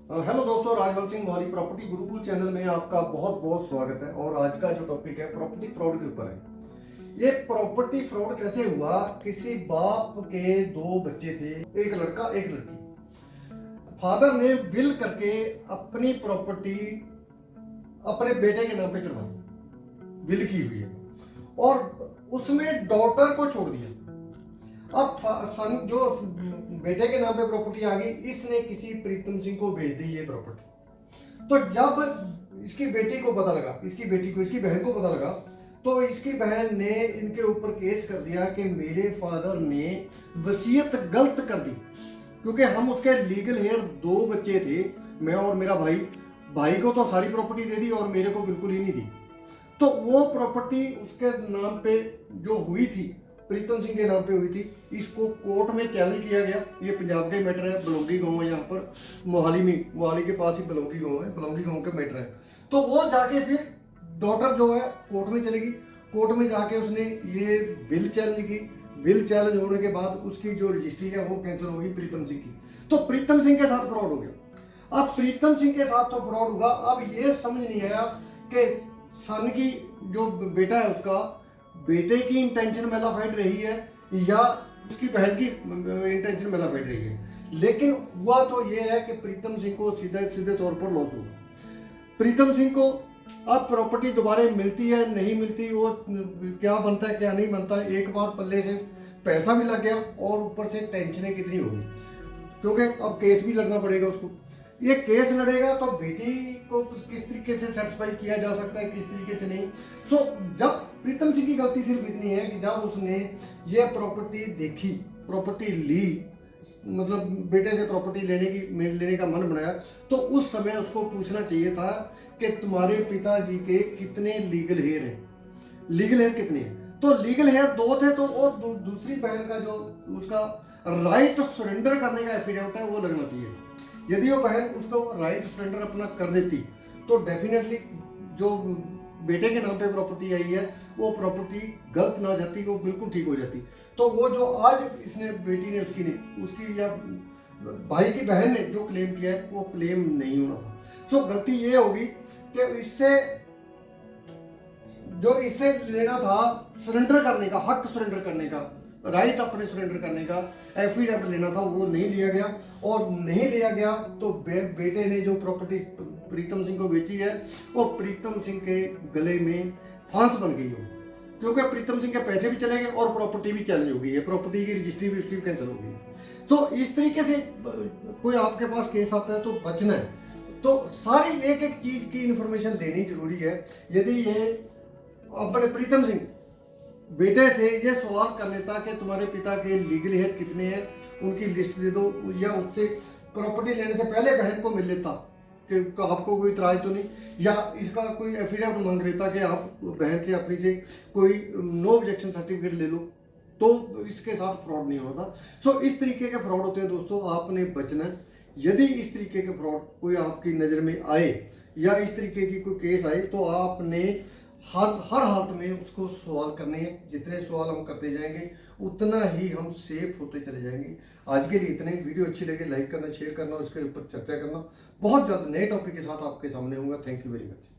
Hello दोस्तों, राजवल Singh Mohali property Gurukul channel में आपका बहुत बहुत स्वागत है। और आज का जो टॉपिक है प्रॉपर्टी फ्रॉड के ऊपर है। ये प्रॉपर्टी फ्रॉड कैसे हुआ? किसी बाप के दो बच्चे थे, एक लड़का एक लड़की। फादर ने विल करके अपनी प्रॉपर्टी अपने बेटे के नाम पे करवाई, विल की हुई है, और उसमें डॉटर को छोड़ दिया। अब सन जो बेटे के नाम पे प्रॉपर्टी आ गई, इसने किसी प्रीतम सिंह को भेज दी ये प्रॉपर्टी। तो जब इसकी बेटी को पता लगा, इसकी बहन को पता लगा, तो इसकी बहन ने इनके ऊपर केस कर दिया कि मेरे फादर ने वसीयत गलत कर दी। क्योंकि हम उसके लीगल हेयर दो बच्चे थे, मैं और मेरा भाई को तो सारी प्रॉपर्टी दे दी और मेरे को बिल्कुल ही नहीं दी। तो वो प्रॉपर्टी उसके नाम पे जो हुई थी, प्रीतम सिंह के नाम पे हुई थी, इसको कोर्ट में चैलेंज किया गया। ये पंजाब का मैटर है, बलौंगी गांव है, यहाँ पर मोहाली के पास ही बलौंगी गांव है, बलौंगी गांव का मैटर है। तो वो जाके फिर डॉटर जो है कोर्ट में चलेगी। कोर्ट में जाके उसने ये विल चैलेंज की। विल चैलेंज होने के बाद उसकी जो रजिस्ट्री है वो कैंसिल होगी प्रीतम सिंह की। तो प्रीतम सिंह के साथ फ्रॉड हो गया। अब प्रीतम सिंह के साथ तो फ्रॉड हुआ। अब ये समझ नहीं आया कि सन की जो बेटा है उसका, बेटे की इंटेंशन मेलाफाइड रही है या उसकी बहन की इंटेंशन मेलाफाइड रही है। लेकिन हुआ तो ये है कि प्रीतम सिंह को सीधे तौर पर लॉस हुआ। प्रीतम सिंह को अब प्रॉपर्टी दोबारा मिलती है नहीं मिलती, वो क्या बनता है क्या नहीं बनता, एक बार पल्ले से पैसा भी लग गया और ऊपर से टेंशनें कितनी होगी, क्योंकि अब केस भी लड़ना पड़ेगा उसको। ये केस लड़ेगा तो बेटी को किस तरीके से सेटिस्फाई किया जा सकता है, किस तरीके से नहीं। सो जब प्रीतम सिंह की गलती सिर्फ इतनी है कि जब उसने ये प्रॉपर्टी देखी, प्रॉपर्टी ली, मतलब बेटे से प्रॉपर्टी लेने का मन बनाया, तो उस समय उसको पूछना चाहिए था कि तुम्हारे पिताजी के कितने लीगल हेयर हैं, लीगल हेयर कितने हैं। तो लीगल हेयर दो थे, तो वो दूसरी बहन का जो उसका राइट सरेंडर करने का एफिडेविट है वो लगना चाहिए था। यदि वो बहन उसको राइट सरेंडर अपना कर देती तो डेफिनेटली जो बेटे के नाम पे प्रॉपर्टी आई है वो प्रॉपर्टी गलत ना जाती, वो बिल्कुल ठीक हो जाती। तो वो जो आज इसने बेटी ने उसकी या भाई की बहन ने जो क्लेम किया है वो क्लेम नहीं होना था। सो गलती ये होगी कि इससे लेना था सरेंडर करने का, हक सरेंडर करने का, राइट अपने सरेंडर करने का एफिडेविट लेना था, वो नहीं लिया गया। और नहीं लिया गया तो बेटे ने जो प्रॉपर्टी प्रीतम सिंह को बेची है वो प्रीतम सिंह के गले में फांस बन गई हो, क्योंकि प्रीतम सिंह के पैसे भी चले गए और प्रॉपर्टी भी चैलेंज हो गई है, प्रॉपर्टी की रजिस्ट्री भी उसकी कैंसिल हो गई है। तो इस तरीके से कोई आपके पास केस आता है तो बचना है। तो सारी एक एक चीज की इंफॉर्मेशन लेनी जरूरी है। यदि ये अपने प्रीतम सिंह बेटे से ये सवाल कर लेता कि तुम्हारे पिता के लीगल हेयर कितने हैं, उनकी लिस्ट दे दो, या उससे प्रॉपर्टी लेने से पहले बहन को मिल लेता कि आपको कोई इतराज तो नहीं, या इसका कोई एफिडेविट मांग लेता कि आप बहन से अपनी से कोई नो ऑब्जेक्शन सर्टिफिकेट ले लो, तो इसके साथ फ्रॉड नहीं होता। सो इस तरीके के फ्रॉड होते हैं दोस्तों, आपने बचना है। यदि इस तरीके के फ्रॉड कोई आपकी नज़र में आए या इस तरीके की कोई केस आए तो आपने हर हालत में उसको सवाल करने हैं। जितने सवाल हम करते जाएंगे उतना ही हम सेफ होते चले जाएंगे। आज के लिए इतने। वीडियो अच्छी लगे लाइक करना, शेयर करना, उसके ऊपर चर्चा करना। बहुत जल्द नए टॉपिक के साथ आपके सामने होगा। Thank you very much.